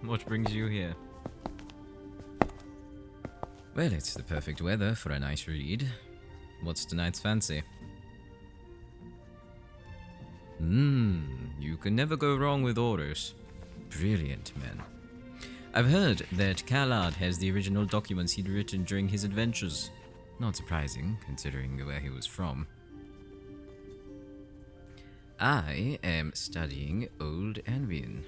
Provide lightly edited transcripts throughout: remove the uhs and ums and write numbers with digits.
What brings you here? Well, it's the perfect weather for a nice read. What's tonight's fancy? You can never go wrong with orders. Brilliant, man. I've heard that Callard has the original documents he'd written during his adventures. Not surprising, considering where he was from. I am studying Old Anvian.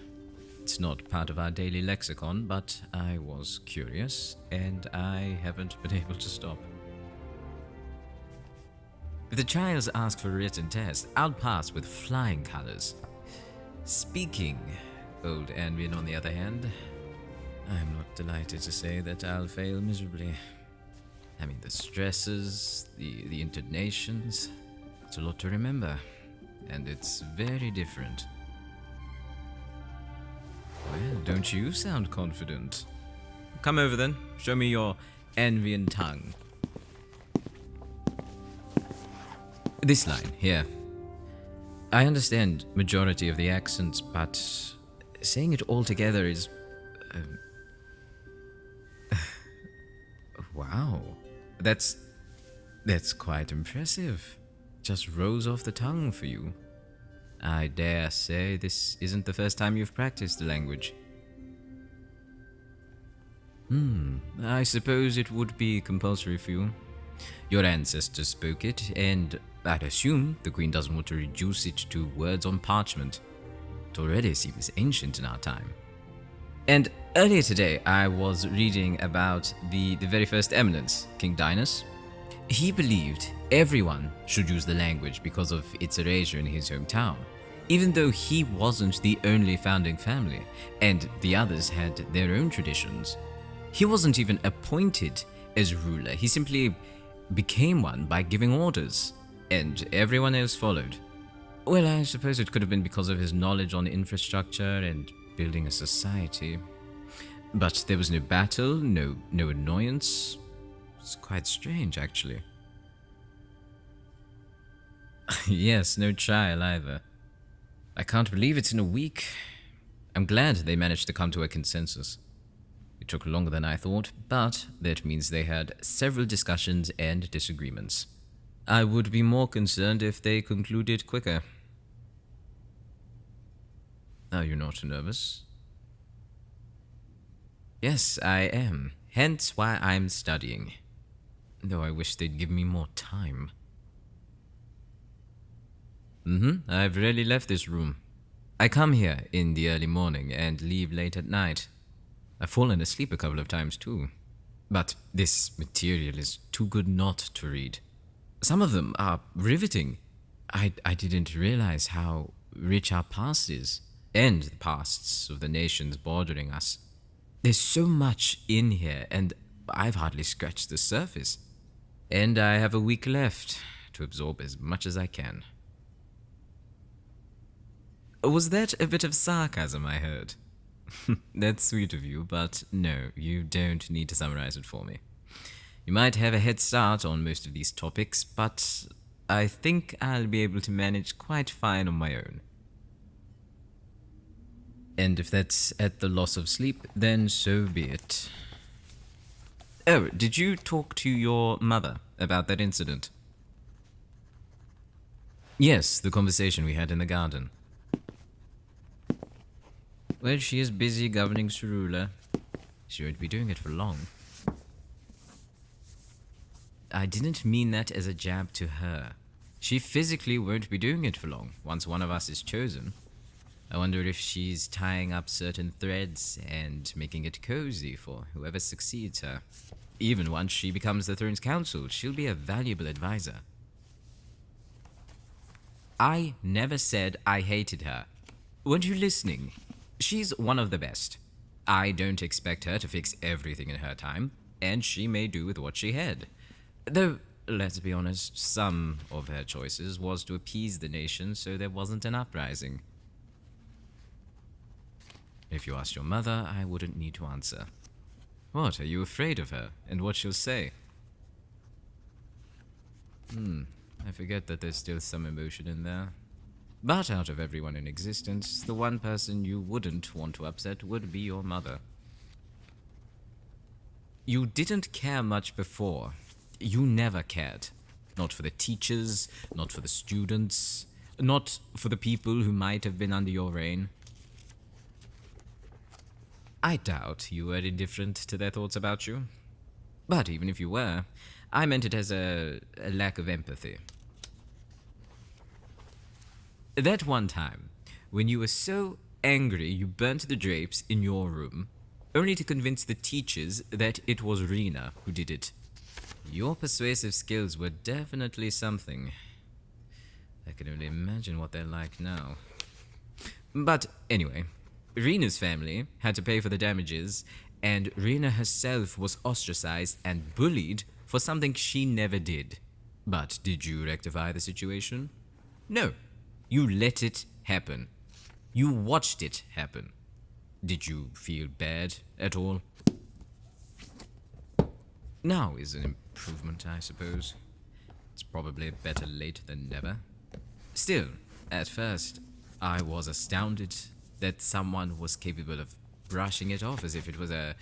It's not part of our daily lexicon, but I was curious, and I haven't been able to stop. If the trials ask for a written test, I'll pass with flying colors. Speaking Old Anvian, on the other hand, I'm not delighted to say that I'll fail miserably. I mean, the stresses, the intonations, it's a lot to remember, and it's very different. Well, don't you sound confident? Come over then, show me your Anvian tongue. This line, here. I understand majority of the accents, but saying it all together is... wow. That's quite impressive. Just rose off the tongue for you. I dare say this isn't the first time you've practiced the language. I suppose it would be compulsory for you. Your ancestors spoke it, and I'd assume the Queen doesn't want to reduce it to words on parchment. It already seems ancient in our time. And earlier today, I was reading about the very first eminence, King Dinas. He believed everyone should use the language because of its erasure in his hometown, even though he wasn't the only founding family, and the others had their own traditions. He wasn't even appointed as ruler, he simply became one by giving orders, and everyone else followed. Well, I suppose it could have been because of his knowledge on infrastructure and building a society. But there was no battle, no annoyance. It's quite strange, actually. Yes, no trial either. I can't believe it's in a week. I'm glad they managed to come to a consensus. It took longer than I thought, but that means they had several discussions and disagreements. I would be more concerned if they concluded quicker. Are you not nervous? Yes, I am. Hence why I'm studying. Though I wish they'd give me more time. I've rarely left this room. I come here in the early morning and leave late at night. I've fallen asleep a couple of times too. But this material is too good not to read. Some of them are riveting. I didn't realize how rich our past is, and the pasts of the nations bordering us. There's so much in here, and I've hardly scratched the surface. And I have a week left to absorb as much as I can. Was that a bit of sarcasm I heard? That's sweet of you, but no, you don't need to summarize it for me. You might have a head start on most of these topics, but I think I'll be able to manage quite fine on my own. And if that's at the loss of sleep, then so be it. Oh, did you talk to your mother about that incident? Yes, the conversation we had in the garden. Well, she is busy governing Cerula. She won't be doing it for long. I didn't mean that as a jab to her. She physically won't be doing it for long, once one of us is chosen. I wonder if she's tying up certain threads and making it cozy for whoever succeeds her. Even once she becomes the throne's counsel, she'll be a valuable advisor. I never said I hated her. Weren't you listening? She's one of the best. I don't expect her to fix everything in her time, and she may do with what she had. Though, let's be honest, some of her choices was to appease the nation so there wasn't an uprising. If you asked your mother, I wouldn't need to answer. What, are you afraid of her, and what she'll say? I forget that there's still some emotion in there. But out of everyone in existence, the one person you wouldn't want to upset would be your mother. You didn't care much before. You never cared. Not for the teachers, not for the students, not for the people who might have been under your reign. I doubt you were indifferent to their thoughts about you. But even if you were, I meant it as a lack of empathy. That one time, when you were so angry you burnt the drapes in your room, only to convince the teachers that it was Rena who did it. Your persuasive skills were definitely something. I can only imagine what they're like now. But anyway, Rena's family had to pay for the damages, and Rena herself was ostracized and bullied for something she never did. But did you rectify the situation? No. You let it happen. You watched it happen. Did you feel bad at all? Now is an improvement, I suppose. It's probably better late than never. Still, at first, I was astounded that someone was capable of brushing it off as if it was a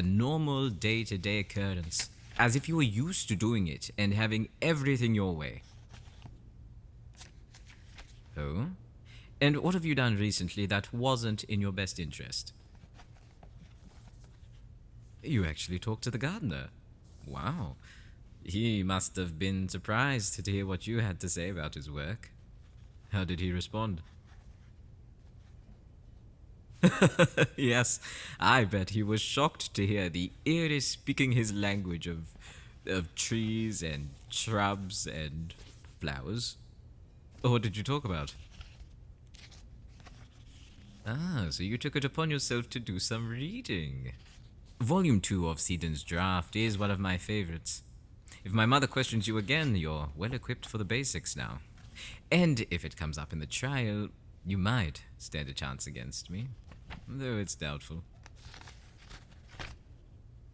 normal day-to-day occurrence, as if you were used to doing it and having everything your way. Oh? And what have you done recently that wasn't in your best interest? You actually talked to the gardener. Wow. He must have been surprised to hear what you had to say about his work. How did he respond? Yes, I bet he was shocked to hear the eerie speaking his language of trees and shrubs and flowers. What did you talk about? Ah, so you took it upon yourself to do some reading. Volume 2 of Seden's Draft is one of my favorites. If my mother questions you again, you're well equipped for the basics now. And if it comes up in the trial, you might stand a chance against me, though it's doubtful.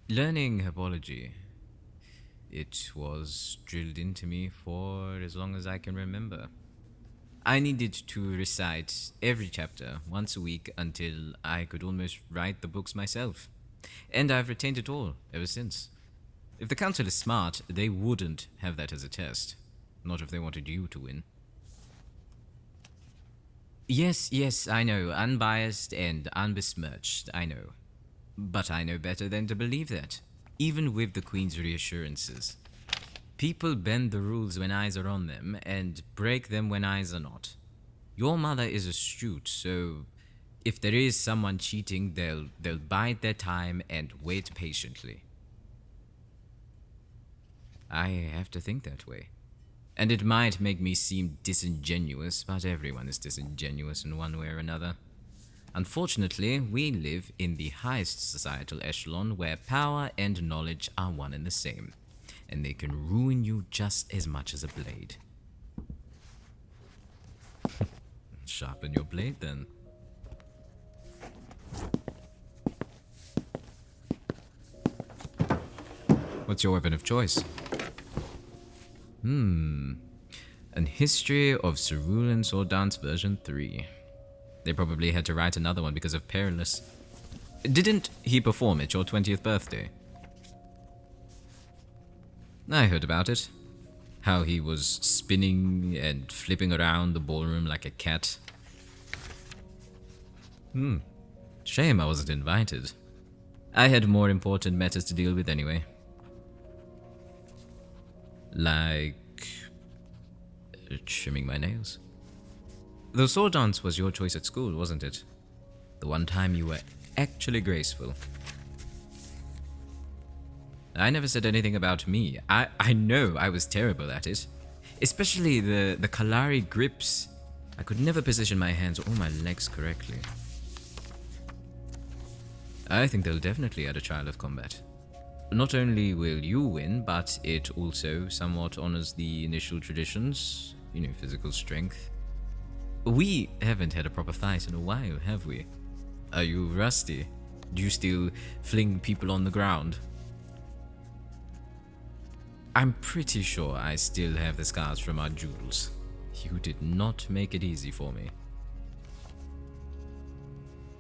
Learning herbology. It was drilled into me for as long as I can remember. I needed to recite every chapter once a week until I could almost write the books myself. And I've retained it all ever since. If the council is smart, they wouldn't have that as a test. Not if they wanted you to win. Yes, I know. Unbiased and unbesmirched, I know. But I know better than to believe that, even with the Queen's reassurances. People bend the rules when eyes are on them, and break them when eyes are not. Your mother is astute, so if there is someone cheating, they'll bide their time and wait patiently. I have to think that way. And it might make me seem disingenuous, but everyone is disingenuous in one way or another. Unfortunately, we live in the highest societal echelon where power and knowledge are one and the same, and they can ruin you just as much as a blade. Sharpen your blade, then. What's your weapon of choice? An History of Cerulean Sword Dance version 3. They probably had to write another one because of Perilous. Didn't he perform at your 20th birthday? I heard about it. How he was spinning and flipping around the ballroom like a cat. Shame I wasn't invited. I had more important matters to deal with anyway. Like trimming my nails. The sword dance was your choice at school, wasn't it? The one time you were actually graceful. I never said anything about me. I know I was terrible at it. Especially the Kalari grips. I could never position my hands or my legs correctly. I think they'll definitely add a trial of combat. Not only will you win, but it also somewhat honors the initial traditions, physical strength. We haven't had a proper fight in a while, have we? Are you rusty? Do you still fling people on the ground? I'm pretty sure I still have the scars from our duels. You did not make it easy for me.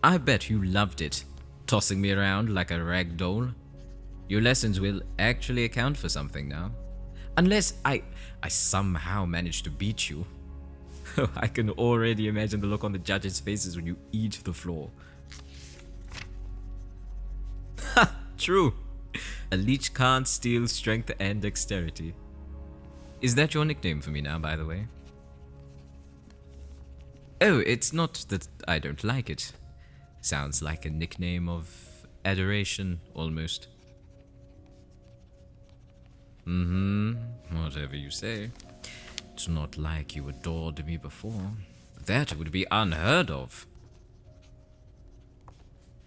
I bet you loved it, tossing me around like a rag doll. Your lessons will actually account for something now. Unless I somehow managed to beat you. I can already imagine the look on the judges' faces when you eat the floor. Ha! True. A leech can't steal strength and dexterity. Is that your nickname for me now, by the way? Oh, it's not that I don't like it. Sounds like a nickname of adoration, almost. Whatever you say. It's not like you adored me before. That would be unheard of.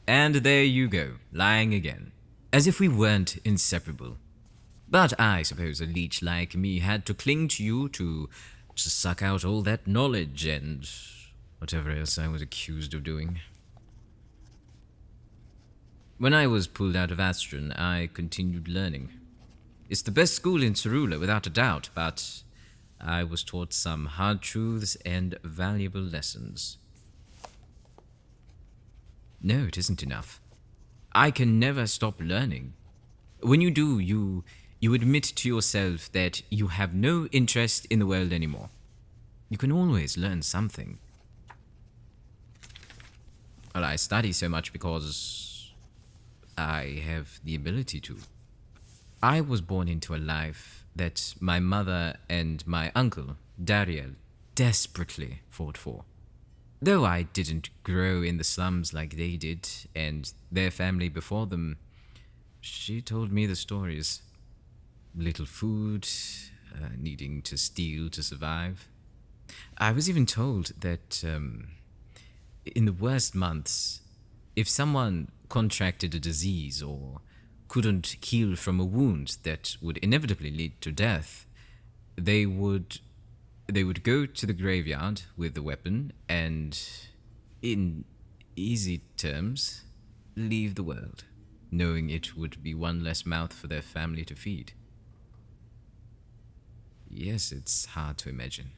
And there you go, lying again. As if we weren't inseparable. But I suppose a leech like me had to cling to you to suck out all that knowledge and whatever else I was accused of doing. When I was pulled out of Astron, I continued learning. It's the best school in Cerula, without a doubt, but I was taught some hard truths and valuable lessons. No, it isn't enough. I can never stop learning. When you do, you admit to yourself that you have no interest in the world anymore. You can always learn something. Well, I study so much because I have the ability to. I was born into a life that my mother and my uncle, Dariel, desperately fought for. Though I didn't grow in the slums like they did, and their family before them, she told me the stories. Little food, needing to steal to survive. I was even told that in the worst months, if someone contracted a disease or couldn't heal from a wound that would inevitably lead to death, they would go to the graveyard with the weapon and, in easy terms, leave the world, knowing it would be one less mouth for their family to feed. Yes, it's hard to imagine.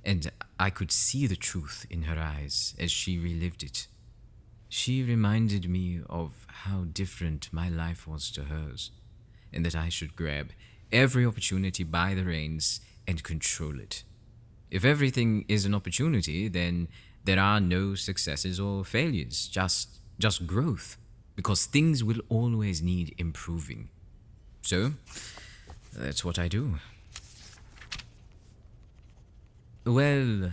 And I could see the truth in her eyes as she relived it. She reminded me of how different my life was to hers, and that I should grab every opportunity by the reins and control it. If everything is an opportunity, then there are no successes or failures, just growth, because things will always need improving. So, that's what I do. Well,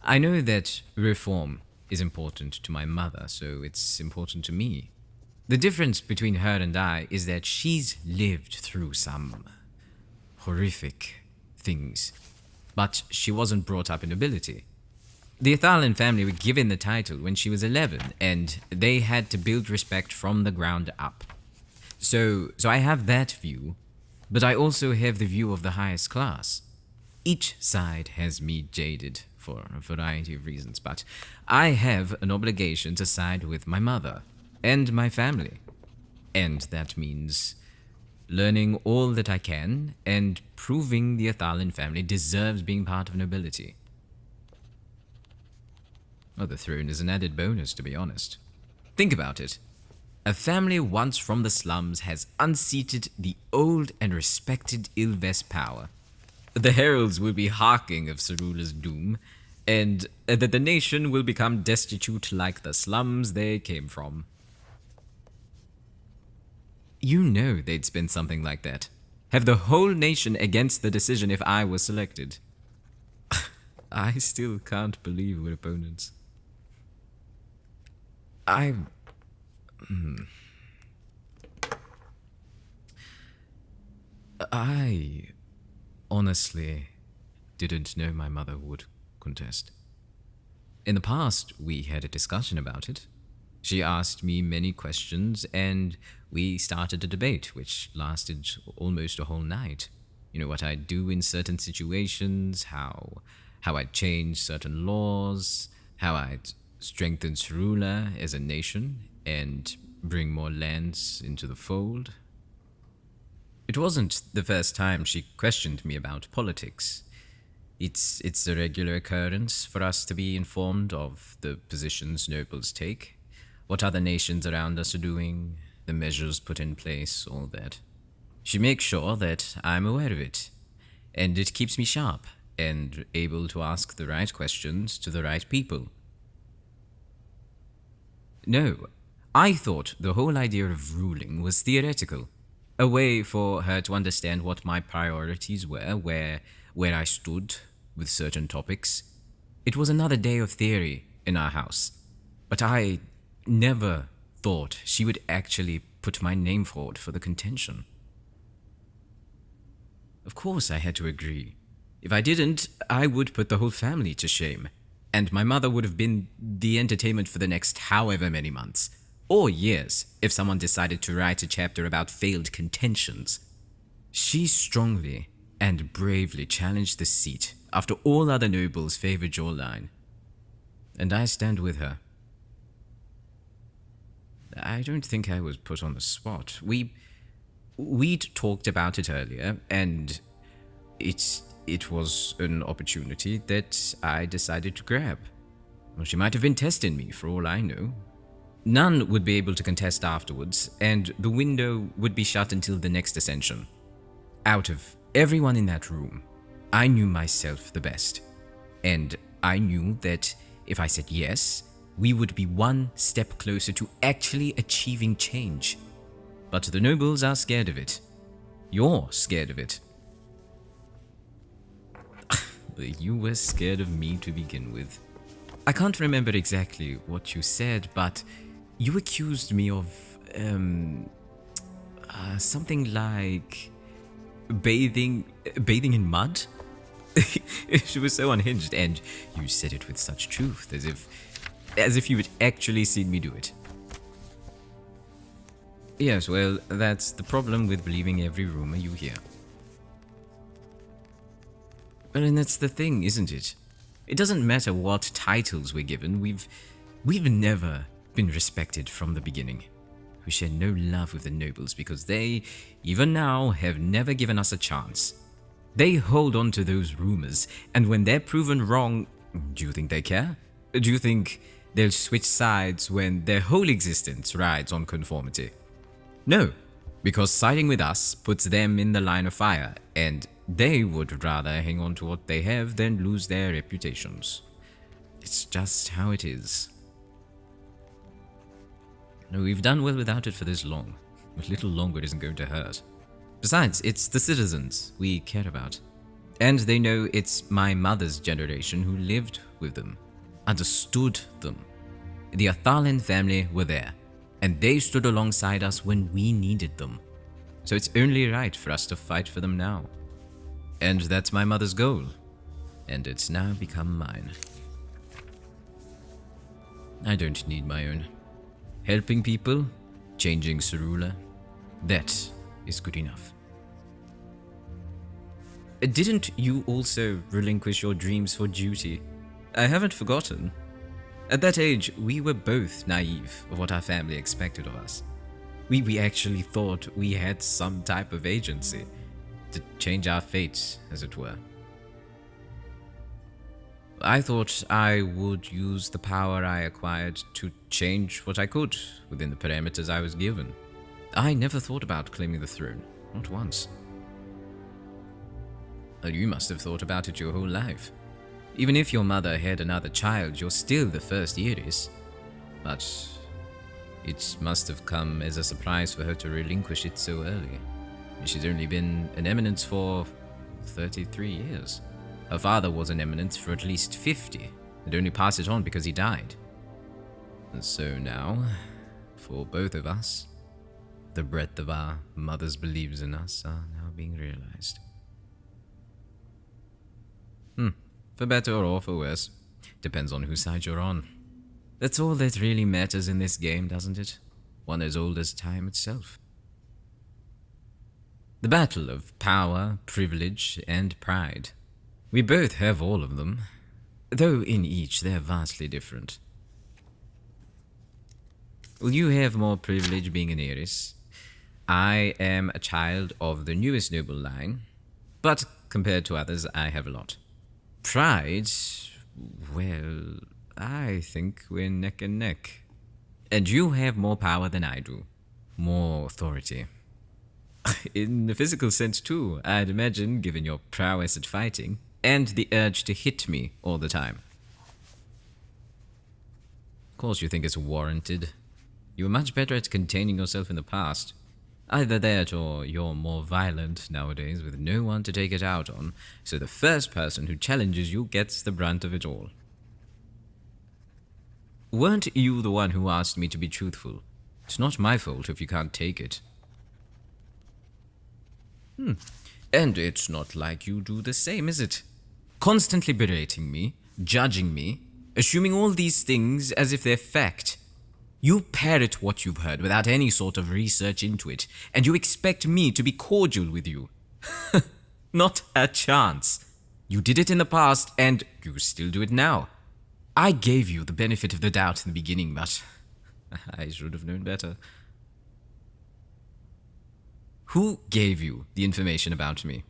I know that reform is important to my mother, so it's important to me. The difference between her and I is that she's lived through some horrific things, but she wasn't brought up in nobility. The Athalan family were given the title when she was 11, and they had to build respect from the ground up. So I have that view, but I also have the view of the highest class. Each side has me jaded for a variety of reasons, but I have an obligation to side with my mother and my family. And that means learning all that I can and proving the Athalan family deserves being part of nobility. Well, the throne is an added bonus, to be honest. Think about it. A family once from the slums has unseated the old and respected Ilves power. The heralds will be harking of Cerula's doom, and that the nation will become destitute like the slums they came from. You know they'd spin something like that. Have the whole nation against the decision if I was selected. I still can't believe we're opponents. I honestly didn't know my mother would contest. In the past, we had a discussion about it. She asked me many questions, and we started a debate, which lasted almost a whole night. You know, what I'd do in certain situations, how I'd change certain laws, how I'd strengthen Cerula as a nation, and bring more lands into the fold. It wasn't the first time she questioned me about politics. It's a regular occurrence for us to be informed of the positions nobles take, what other nations around us are doing, the measures put in place, all that. She makes sure that I'm aware of it, and it keeps me sharp and able to ask the right questions to the right people. No, I thought the whole idea of ruling was theoretical, a way for her to understand what my priorities were, where I stood with certain topics. It was another day of theory in our house, but I never thought she would actually put my name forward for the contention. Of course I had to agree. If I didn't, I would put the whole family to shame, and my mother would have been the entertainment for the next however many months, or years, if someone decided to write a chapter about failed contentions. She strongly and bravely challenged the seat after all other nobles favored your line, and I stand with her. I don't think I was put on the spot. We'd talked about it earlier, and it was an opportunity that I decided to grab. Well, she might have been testing me, for all I know. None would be able to contest afterwards, and the window would be shut until the next ascension. Out of everyone in that room, I knew myself the best, and I knew that if I said yes, we would be one step closer to actually achieving change. But the nobles are scared of it. You're scared of it. You were scared of me to begin with. I can't remember exactly what you said, but you accused me of, something like bathing in mud? She was so unhinged, and you said it with such truth, as if you had actually seen me do it. Yes, well, that's the problem with believing every rumor you hear. And that's the thing, isn't it? It doesn't matter what titles we're given, we've never been respected from the beginning. We share no love with the nobles because they, even now, have never given us a chance. They hold on to those rumors, and when they're proven wrong, do you think they care? Do you think they'll switch sides when their whole existence rides on conformity? No, because siding with us puts them in the line of fire, and they would rather hang on to what they have than lose their reputations. It's just how it is. No, we've done well without it for this long. A little longer isn't going to hurt. Besides, it's the citizens we care about. And they know it's my mother's generation who lived with them, understood them. The Athalan family were there, and they stood alongside us when we needed them. So it's only right for us to fight for them now. And that's my mother's goal, and it's now become mine. I don't need my own. Helping people, changing Cerula, that is good enough. Didn't you also relinquish your dreams for duty? I haven't forgotten. At that age, we were both naive of what our family expected of us. We actually thought we had some type of agency to change our fate, as it were. I thought I would use the power I acquired to change what I could within the parameters I was given. I never thought about claiming the throne, not once. Well, you must have thought about it your whole life. Even if your mother had another child, you're still the first heiress. But it must have come as a surprise for her to relinquish it so early. She's only been an eminence for 33 years. Her father was an eminence for at least 50, and only passed it on because he died. And so now, for both of us, the breadth of our mother's beliefs in us are now being realized. For better or for worse. Depends on whose side you're on. That's all that really matters in this game, doesn't it? One as old as time itself. The battle of power, privilege, and pride. We both have all of them, though in each they're vastly different. Well, you have more privilege being an heiress. I am a child of the newest noble line, but compared to others, I have a lot. pride, well, I think we're neck and neck. And you have more power than I do. More authority. In the physical sense, too, I'd imagine, given your prowess at fighting, and the urge to hit me all the time. Of course, you think it's warranted. You were much better at containing yourself in the past. Either that or you're more violent nowadays with no one to take it out on, so the first person who challenges you gets the brunt of it all. Weren't you the one who asked me to be truthful? It's not my fault if you can't take it. And it's not like you do the same, is it? Constantly berating me, judging me, assuming all these things as if they're fact. You parrot what you've heard without any sort of research into it, and you expect me to be cordial with you. Not a chance. You did it in the past, and you still do it now. I gave you the benefit of the doubt in the beginning, but I should have known better. Who gave you the information about me?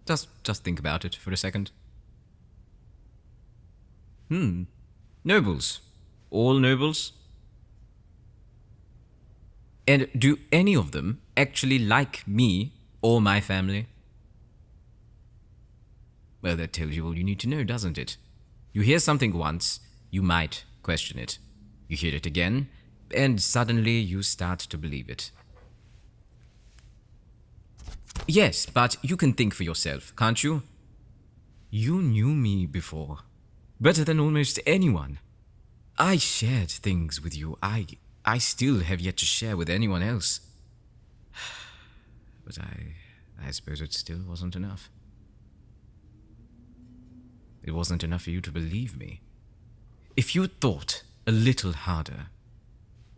Just think about it for a second. Nobles. All nobles? And do any of them actually like me or my family? Well, that tells you all you need to know, doesn't it? You hear something once, you might question it. You hear it again, and suddenly you start to believe it. Yes, but you can think for yourself, can't you? You knew me before. Better than almost anyone. I shared things with you I still have yet to share with anyone else. But I suppose it still wasn't enough. It wasn't enough for you to believe me. If you'd thought a little harder,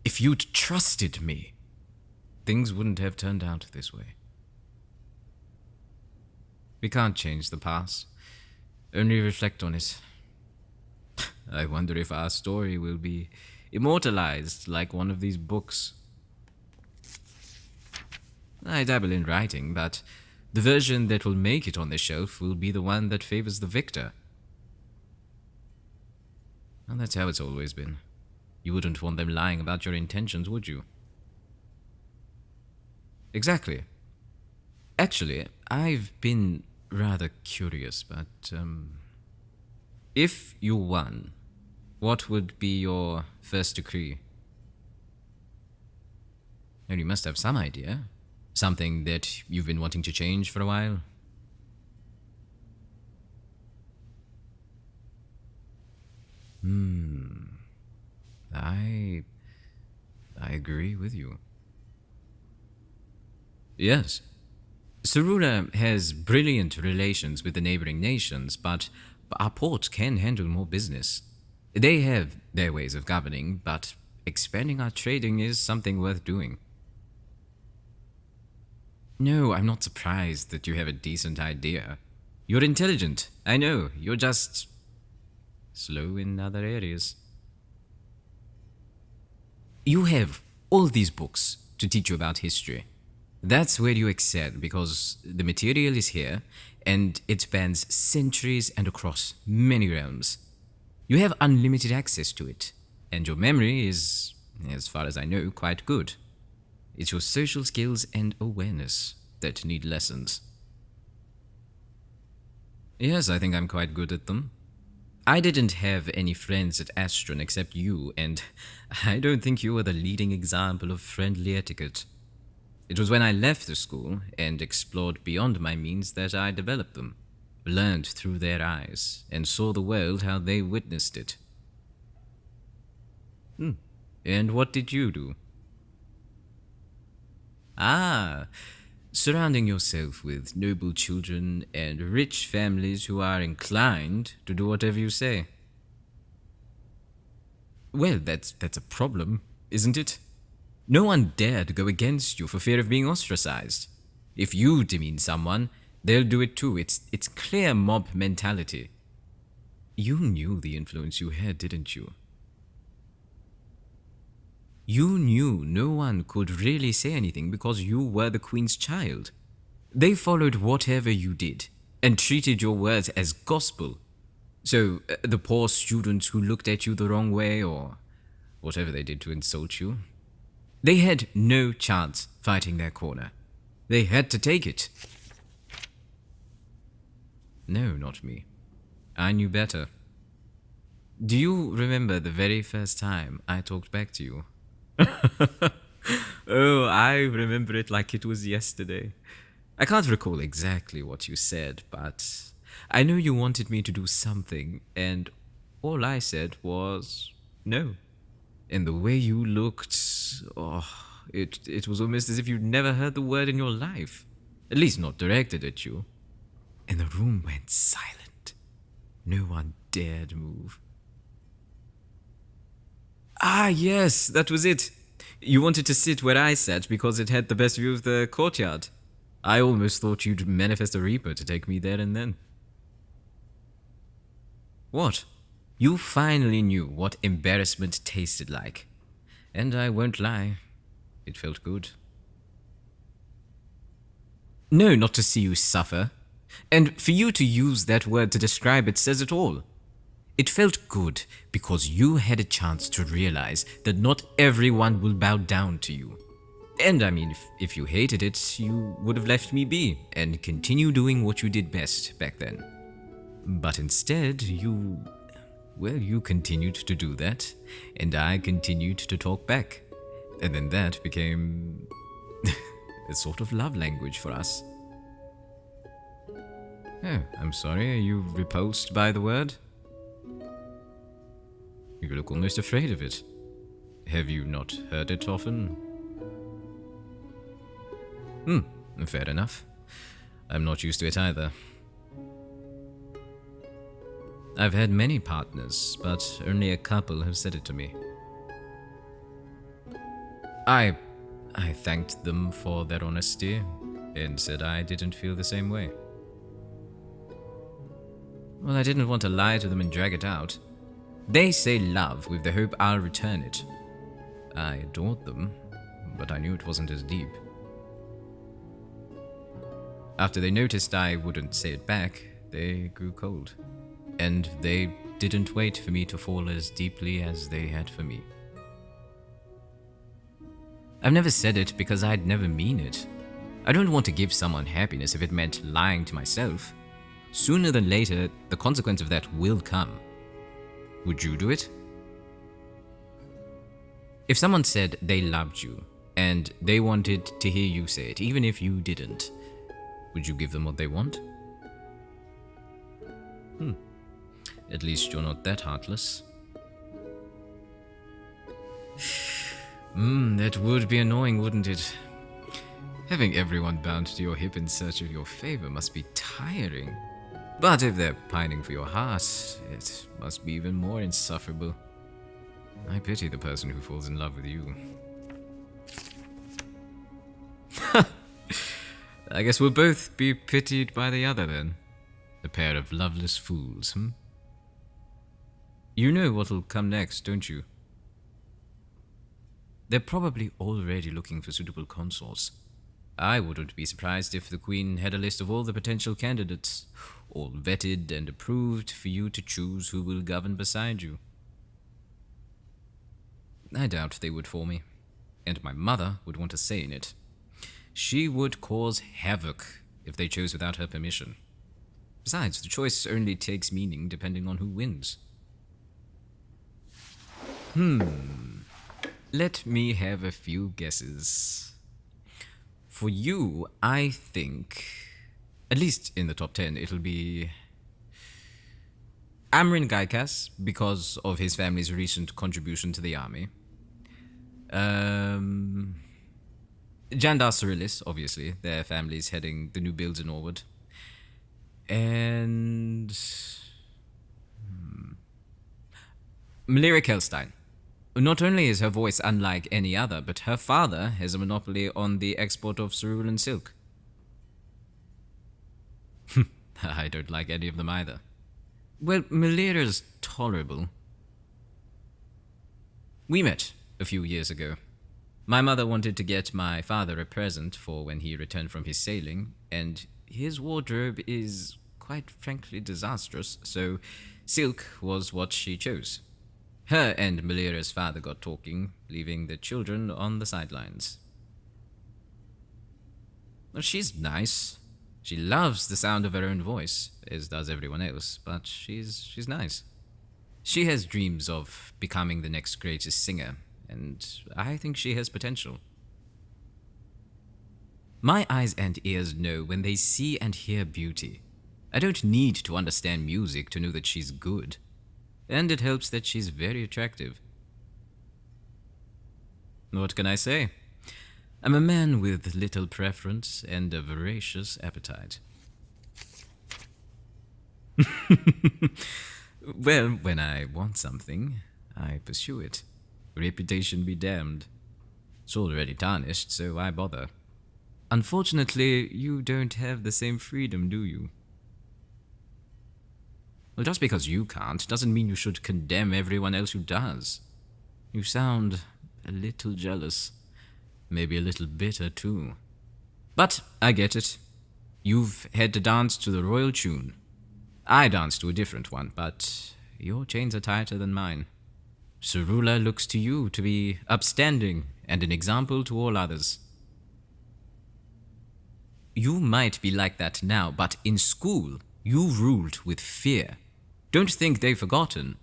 if you'd trusted me, things wouldn't have turned out this way. We can't change the past, only reflect on it. I wonder if our story will be immortalized like one of these books. I dabble in writing, but the version that will make it on the shelf will be the one that favors the victor. And that's how it's always been. You wouldn't want them lying about your intentions, would you? Exactly. Actually, I've been rather curious, but if you won, what would be your first decree? And you must have some idea. Something that you've been wanting to change for a while. I agree with you. Yes. Sarula has brilliant relations with the neighboring nations, but our port can handle more business. They have their ways of governing, but expanding our trading is something worth doing. No, I'm not surprised that you have a decent idea. You're intelligent, I know. You're just slow in other areas. You have all these books to teach you about history. That's where you excel, because the material is here, and it spans centuries and across many realms. You have unlimited access to it, and your memory is, as far as I know, quite good. It's your social skills and awareness that need lessons. Yes, I think I'm quite good at them. I didn't have any friends at Astron except you, and I don't think you were the leading example of friendly etiquette. It was when I left the school and explored beyond my means that I developed them, learned through their eyes, and saw the world how they witnessed it. And what did you do? Surrounding yourself with noble children and rich families who are inclined to do whatever you say. Well, that's a problem, isn't it? No one dared go against you for fear of being ostracized. If you demean someone, they'll do it too. It's clear mob mentality. You knew the influence you had, didn't you? You knew no one could really say anything because you were the Queen's child. They followed whatever you did and treated your words as gospel So, the poor students who looked at you the wrong way, or whatever they did to insult you, they had no chance fighting their corner. They had to take it. No, not me. I knew better. Do you remember the very first time I talked back to you? Oh, I remember it like it was yesterday. I can't recall exactly what you said, but I know you wanted me to do something, and all I said was no. And the way you looked, oh, it was almost as if you'd never heard the word in your life. At least not directed at you. And the room went silent. No one dared move. Ah, yes, that was it. You wanted to sit where I sat because it had the best view of the courtyard. I almost thought you'd manifest a reaper to take me there and then. What? You finally knew what embarrassment tasted like. And I won't lie, it felt good. No, not to see you suffer. And for you to use that word to describe it says it all. It felt good because you had a chance to realize that not everyone will bow down to you. And I mean, if you hated it, you would have left me be and continue doing what you did best back then. But instead, you continued to do that, and I continued to talk back. And then that became a sort of love language for us. Oh, I'm sorry, are you repulsed by the word? You look almost afraid of it. Have you not heard it often? Fair enough. I'm not used to it either. I've had many partners, but only a couple have said it to me. I thanked them for their honesty and said I didn't feel the same way. Well, I didn't want to lie to them and drag it out. They say love with the hope I'll return it. I adored them, but I knew it wasn't as deep. After they noticed I wouldn't say it back, they grew cold. And they didn't wait for me to fall as deeply as they had for me. I've never said it because I'd never mean it. I don't want to give someone happiness if it meant lying to myself. Sooner than later, the consequence of that will come. Would you do it? If someone said they loved you, and they wanted to hear you say it, even if you didn't, would you give them what they want? At least you're not that heartless. That would be annoying, wouldn't it? Having everyone bound to your hip in search of your favor must be tiring. But if they're pining for your heart, it must be even more insufferable. I pity the person who falls in love with you. I guess we'll both be pitied by the other then. A pair of loveless fools, You know what'll come next, don't you? They're probably already looking for suitable consorts. I wouldn't be surprised if the Queen had a list of all the potential candidates, all vetted and approved for you to choose who will govern beside you. I doubt they would for me, and my mother would want a say in it. She would cause havoc if they chose without her permission. Besides, the choice only takes meaning depending on who wins. Let me have a few guesses. For you, I think, at least in the top 10, it'll be Amrin Gaikas, because of his family's recent contribution to the army. Jandar Cyrillis, obviously, their family's heading the new builds in Norwood. And Malira Kelstein. Not only is her voice unlike any other, but her father has a monopoly on the export of cerulean silk. I don't like any of them either. Well, Malira's tolerable. We met a few years ago. My mother wanted to get my father a present for when he returned from his sailing, and his wardrobe is quite frankly disastrous, so Silk was what she chose. Her and Malira's father got talking, leaving the children on the sidelines. Well, she's nice. She loves the sound of her own voice, as does everyone else, but she's nice. She has dreams of becoming the next greatest singer, and I think she has potential. My eyes and ears know when they see and hear beauty. I don't need to understand music to know that she's good. And it helps that she's very attractive. What can I say? I'm a man with little preference and a voracious appetite. Well, when I want something, I pursue it. Reputation be damned. It's already tarnished, so why bother? Unfortunately, you don't have the same freedom, do you? Well, just because you can't doesn't mean you should condemn everyone else who does. You sound a little jealous. Maybe a little bitter, too. But I get it. You've had to dance to the royal tune. I danced to a different one, but your chains are tighter than mine. Cerula looks to you to be upstanding and an example to all others. You might be like that now, but in school, you ruled with fear. Don't think they've forgotten.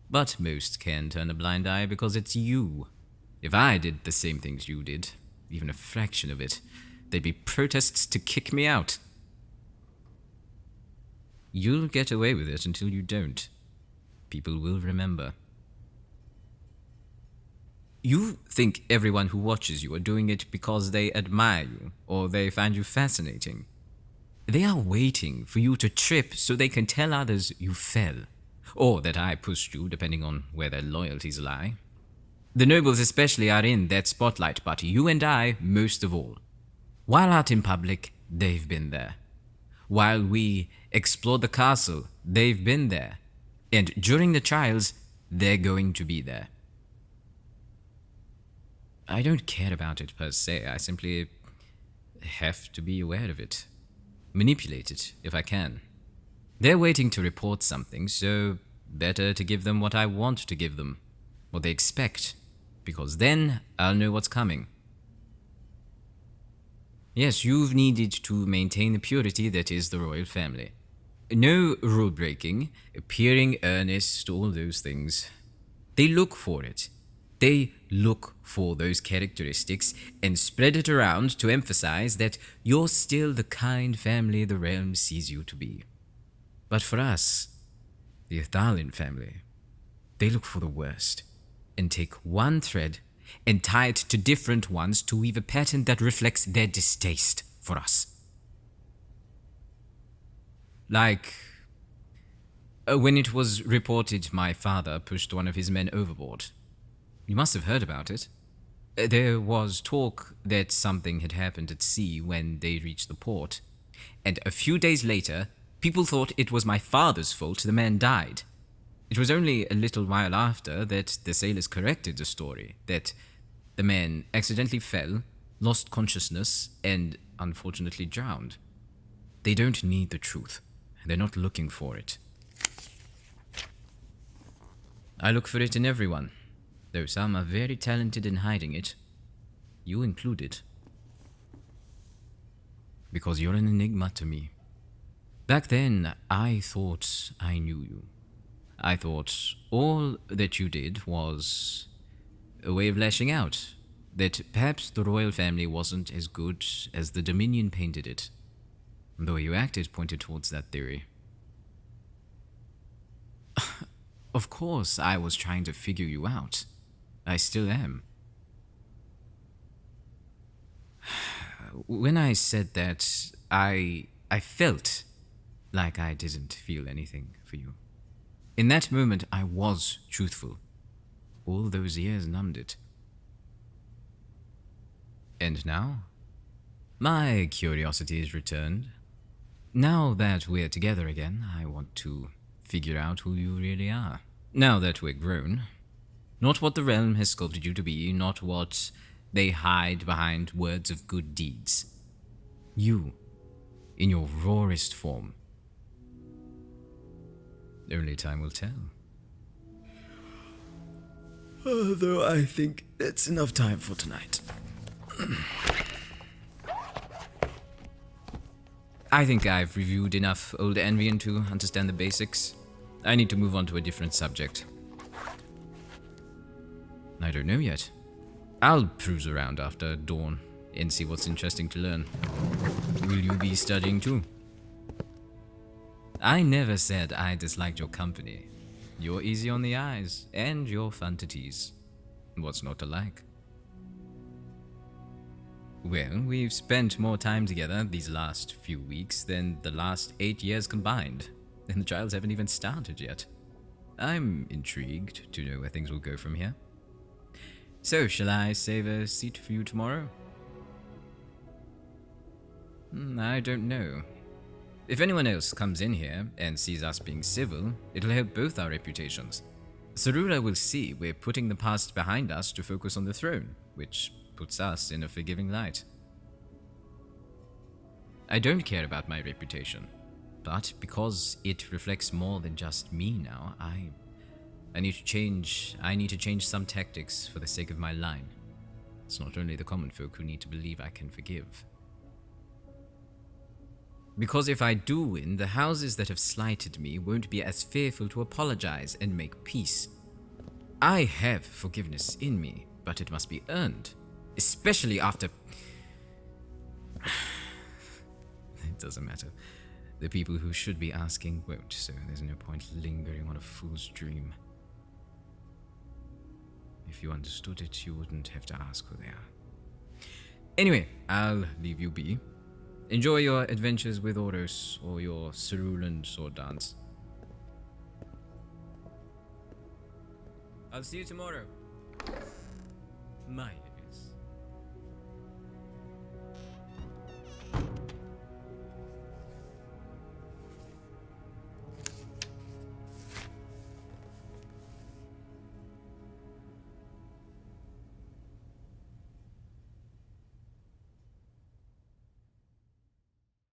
But most can turn a blind eye because it's you. If I did the same things you did, even a fraction of it, there'd be protests to kick me out. You'll get away with it until you don't. People will remember. You think everyone who watches you are doing it because they admire you or they find you fascinating. They are waiting for you to trip so they can tell others you fell, or that I pushed you, depending on where their loyalties lie. The nobles especially are in that spotlight, but you and I most of all. While out in public, they've been there. While we explore the castle, they've been there. And during the trials, they're going to be there. I don't care about it per se, I simply have to be aware of it. Manipulate it, if I can. They're waiting to report something, so better to give them what I want to give them, what they expect, because then I'll know what's coming. Yes, you've needed to maintain the purity that is the royal family. No rule breaking, appearing earnest, all those things. They look for it. They look for those characteristics and spread it around to emphasize that you're still the kind family the realm sees you to be. But for us, the Ithalian family, they look for the worst and take one thread and tie it to different ones to weave a pattern that reflects their distaste for us. Like, when it was reported my father pushed one of his men overboard. You must have heard about it. There was talk that something had happened at sea when they reached the port, and a few days later, people thought it was my father's fault the man died. It was only a little while after that the sailors corrected the story, that the man accidentally fell, lost consciousness, and unfortunately drowned. They don't need the truth. They're not looking for it. I look for it in everyone, though some are very talented in hiding it. You included. Because you're an enigma to me. Back then, I thought I knew you. I thought all that you did was a way of lashing out, that perhaps the royal family wasn't as good as the Dominion painted it. The way you acted pointed towards that theory. Of course, I was trying to figure you out. I still am. When I said that, I felt like I didn't feel anything for you. In that moment, I was truthful. All those years numbed it. And now? My curiosity is returned. Now that we're together again, I want to figure out who you really are. Now that we're grown. Not what the realm has sculpted you to be, not what they hide behind words of good deeds. You, in your rawest form. Only time will tell. Though I think it's enough time for tonight. I think I've reviewed enough Old Envian to understand the basics. I need to move on to a different subject. I don't know yet. I'll cruise around after dawn and see what's interesting to learn. Will you be studying too? I never said I disliked your company. You're easy on the eyes, and you're fun to tease. What's not to like? Well, we've spent more time together these last few weeks than the last 8 years combined, and the trials haven't even started yet. I'm intrigued to know where things will go from here. So, shall I save a seat for you tomorrow? I don't know. If anyone else comes in here and sees us being civil, it'll help both our reputations. Sarura will see we're putting the past behind us to focus on the throne, which puts us in a forgiving light. I don't care about my reputation, but because it reflects more than just me now, I need to change some tactics for the sake of my line. It's not only the common folk who need to believe I can forgive. Because if I do win, the houses that have slighted me won't be as fearful to apologize and make peace. I have forgiveness in me, but it must be earned. Especially after... It doesn't matter. The people who should be asking won't, so there's no point lingering on a fool's dream. If you understood it, you wouldn't have to ask who they are. Anyway, I'll leave you be. Enjoy your adventures with Oros or your Cerulean sword dance. I'll see you tomorrow. Mike.